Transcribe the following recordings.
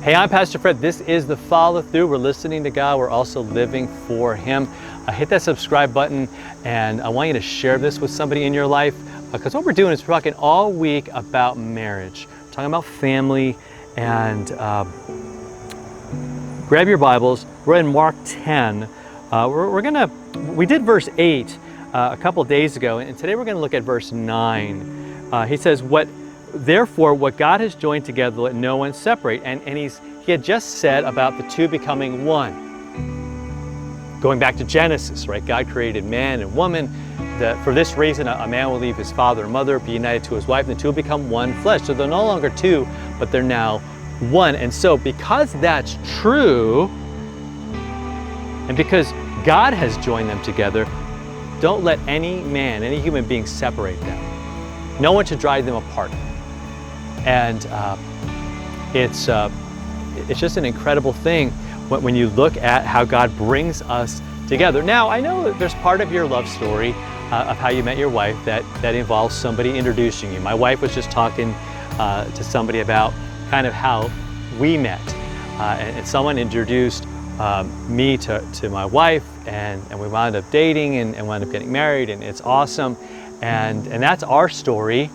Hey, I'm Pastor Fred. This is The Follow Through. We're listening to God. We're also living for Him. Hit that subscribe button, and I want you to share this with somebody in your life, because what we're doing is we're talking all week about marriage. We're talking about family, and grab your Bibles. We're in Mark 10. We did verse 8 a couple days ago, and today we're going to look at verse 9. He says, Therefore, what God has joined together, let no one separate. And he had just said about the two becoming one. Going back to Genesis, right? God created man and woman. For this reason, a man will leave his father and mother, be united to his wife, and the two will become one flesh. So they're no longer two, but they're now one. And so because that's true, and because God has joined them together, don't let any man, any human being separate them. No one should drive them apart. And it's just an incredible thing when you look at how God brings us together. Now, I know that there's part of your love story of how you met your wife that involves somebody introducing you. My wife was just talking to somebody about kind of how we met. And someone introduced me to my wife, and we wound up dating and wound up getting married, and it's awesome. And that's our story.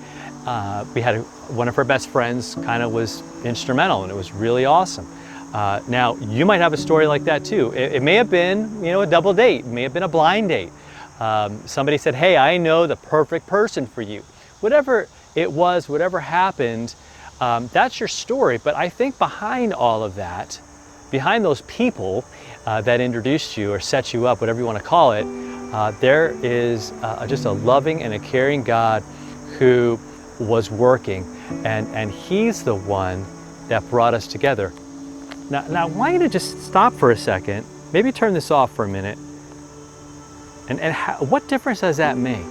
We had one of her best friends kind of was instrumental, and it was really awesome. Now, you might have a story like that too. It may have been, a double date. It may have been a blind date. Somebody said, hey, I know the perfect person for you. Whatever it was, whatever happened, that's your story. But I think behind all of that, behind those people that introduced you or set you up, whatever you want to call it, there is just a loving and a caring God who was working, and He's the one that brought us together. Now I want you to just stop for a second, maybe turn this off for a minute, and what difference does that make,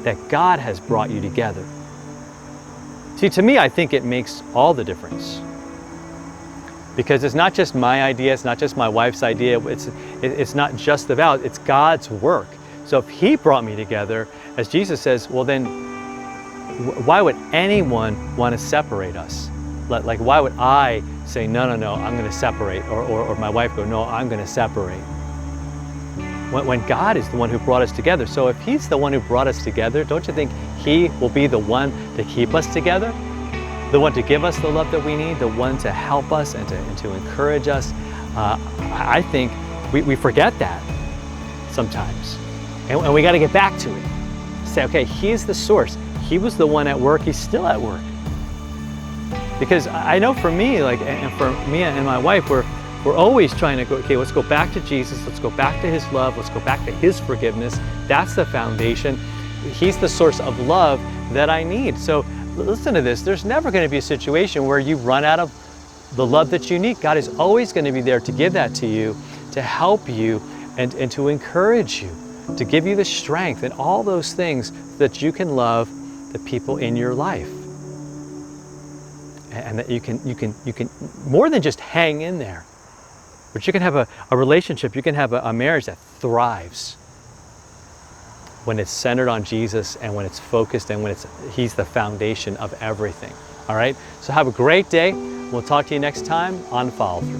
that God has brought you together? See, to me, I think it makes all the difference. Because it's not just my idea, it's not just my wife's idea, it's not just the vow, it's God's work. So if He brought me together, as Jesus says, well then, why would anyone want to separate us? Like, why would I say, no, I'm going to separate, or my wife go, no, I'm going to separate? When God is the one who brought us together. So if He's the one who brought us together, don't you think He will be the one to keep us together? The one to give us the love that we need, the one to help us and to encourage us. I think we forget that sometimes. And we got to get back to it. Say, okay, He's the source. He was the one at work, He's still at work. Because I know for me, and for me and my wife, we're always trying to go, okay, let's go back to Jesus, let's go back to His love, let's go back to His forgiveness. That's the foundation. He's the source of love that I need. So listen to this, there's never going to be a situation where you run out of the love that you need. God is always going to be there to give that to you, to help you, and to encourage you, to give you the strength and all those things that you can love the people in your life. And that you can more than just hang in there, but you can have a relationship, you can have a marriage that thrives when it's centered on Jesus and when it's focused and when He's the foundation of everything. All right? So have a great day. We'll talk to you next time on Follow Through.